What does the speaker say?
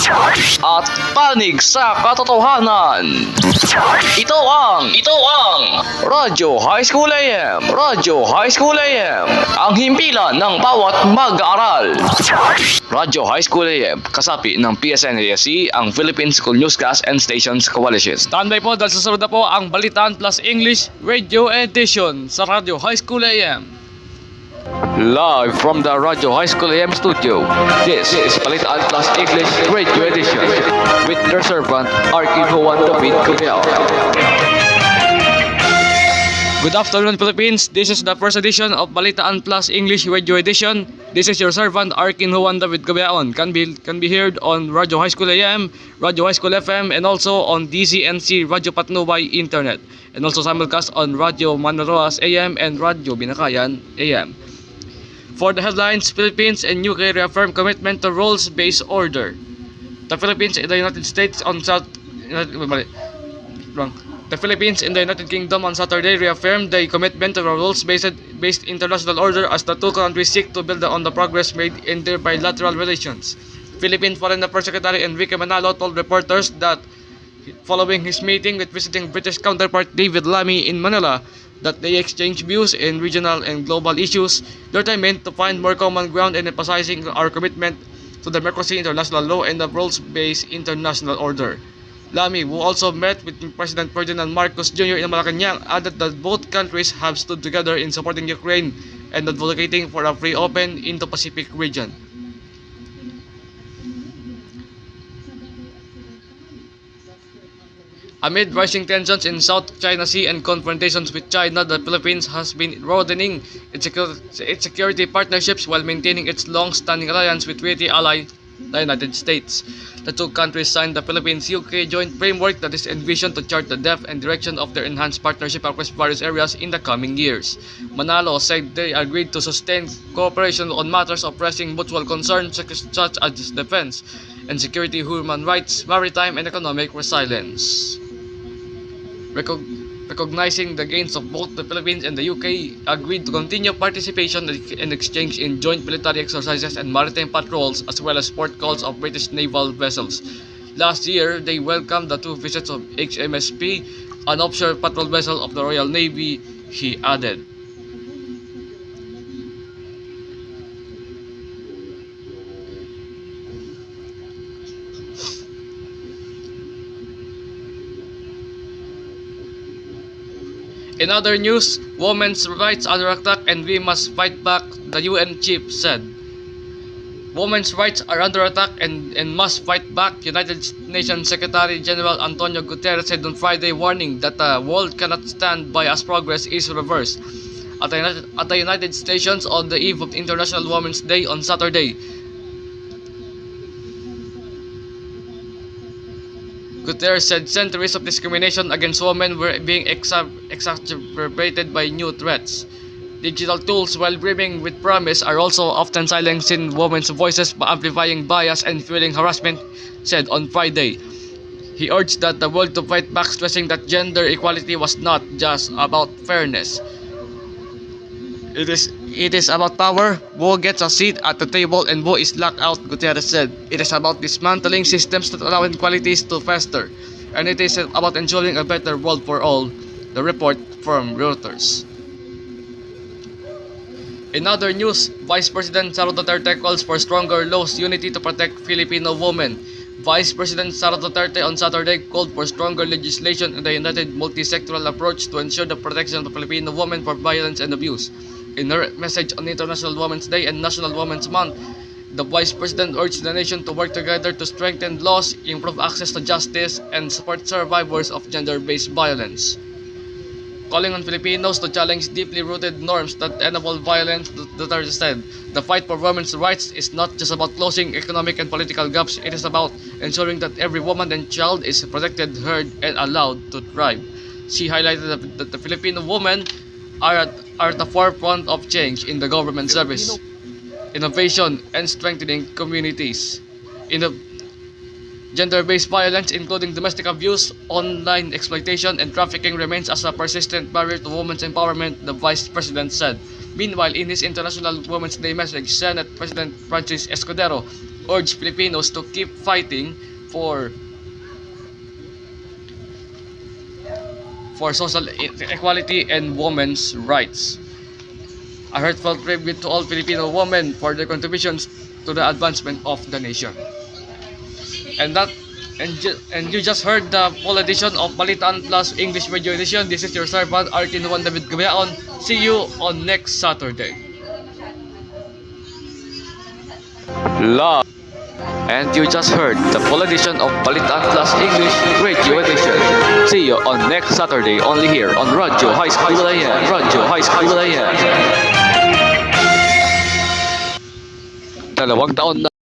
at panig sa katotohanan. Ito ang Radyo High School AM, Radyo High School AM, ang himpilan ng bawat mag-aaral. Radyo High School AM, kasapi ng PSNASC, ang Philippine School Newscast and Stations Coalition. Standby po dahil susunod na po ang Balitaan Plus English Radio Edition sa Radio High School AM. Live from the Radio High School AM studio, this is Balitaan Plus English Radio Edition with their servant, Arkin Juan David Cubiao. Good afternoon, Philippines. This is the first edition of Balitaan Plus English Radio Edition. This is your servant, Arkin Juan David Cubiao. Can be heard on Radio High School AM, Radio High School FM, and also on DCNC Radio Patnubay Internet, and also simulcast on Radio Manaroas AM and Radio Binakayan AM. For the headlines, Philippines and UK reaffirm commitment to rules-based order. The Philippines and the United States on The Philippines and the United Kingdom on Saturday reaffirmed the commitment to a rules-based international order as the two countries seek to build on the progress made in their bilateral relations. Philippine Foreign Affairs Secretary Enrique Manalo told reporters that following his meeting with visiting British counterpart David Lammy in Manila, that they exchange views in regional and global issues, determined to find more common ground and emphasizing our commitment to democracy, international law, and the rules-based international order. Lammy, who also met with President Ferdinand Marcos Jr. in Malacanang, added that both countries have stood together in supporting Ukraine and advocating for a free, open, Indo-Pacific region. Amid rising tensions in South China Sea and confrontations with China, the Philippines has been broadening its security partnerships while maintaining its long-standing alliance with treaty ally, the United States. The two countries signed the Philippines-UK joint framework that is envisioned to chart the depth and direction of their enhanced partnership across various areas in the coming years. Manalo said they agreed to sustain cooperation on matters of pressing mutual concern such as defense and security, human rights, maritime, and economic resilience. Recognizing the gains of both the Philippines and the UK agreed to continue participation and exchange in joint military exercises and maritime patrols as well as port calls of British naval vessels. Last year, they welcomed the two visits of HMSP, an offshore patrol vessel of the Royal Navy, he added. In other news, women's rights under attack and we must fight back, the UN chief said. Women's rights are under attack and must fight back, United Nations Secretary General Antonio Guterres said on Friday, warning that the world cannot stand by as progress is reversed. At the United Nations on the eve of International Women's Day on Saturday, Guterres said centuries of discrimination against women were being exacerbated by new threats. Digital tools, while brimming with promise, are also often silencing women's voices by amplifying bias and fueling harassment, said on Friday. He urged that the world to fight back, stressing that gender equality was not just about fairness. It is about power, who gets a seat at the table and who is locked out, Guterres said. It is about dismantling systems that allow inequalities to fester, and it is about ensuring a better world for all, the report from Reuters. In other news, Vice President Sara Duterte calls for stronger laws unity to protect Filipino women. Vice President Sara Duterte on Saturday called for stronger legislation and a united multi-sectoral approach to ensure the protection of the Filipino women from violence and abuse. In her message on International Women's Day and National Women's Month, the Vice President urged the nation to work together to strengthen laws, improve access to justice, and support survivors of gender-based violence. Calling on Filipinos to challenge deeply rooted norms that enable violence, Duterte said, the fight for women's rights is not just about closing economic and political gaps, it is about ensuring that every woman and child is protected, heard, and allowed to thrive. She highlighted that the Filipino women are at the forefront of change in the government service, innovation, and strengthening communities. Gender-based violence, including domestic abuse, online exploitation, and trafficking, remains as a persistent barrier to women's empowerment, the Vice President said. Meanwhile, in his International Women's Day message, Senate President Francis Escudero urge Filipinos to keep fighting for social equality and women's rights. A heartfelt tribute to all Filipino women for their contributions to the advancement of the nation. And you just heard the full edition of Balitaan Plus English Radio Edition. This is your servant, Arkin Juan David Gabayaon. See you on next Saturday. Love. And you just heard the full edition of Balitaan Plus English Radio Edition. See you on next Saturday only here on Radyo High School AM. Radyo High School AM. 2 taon na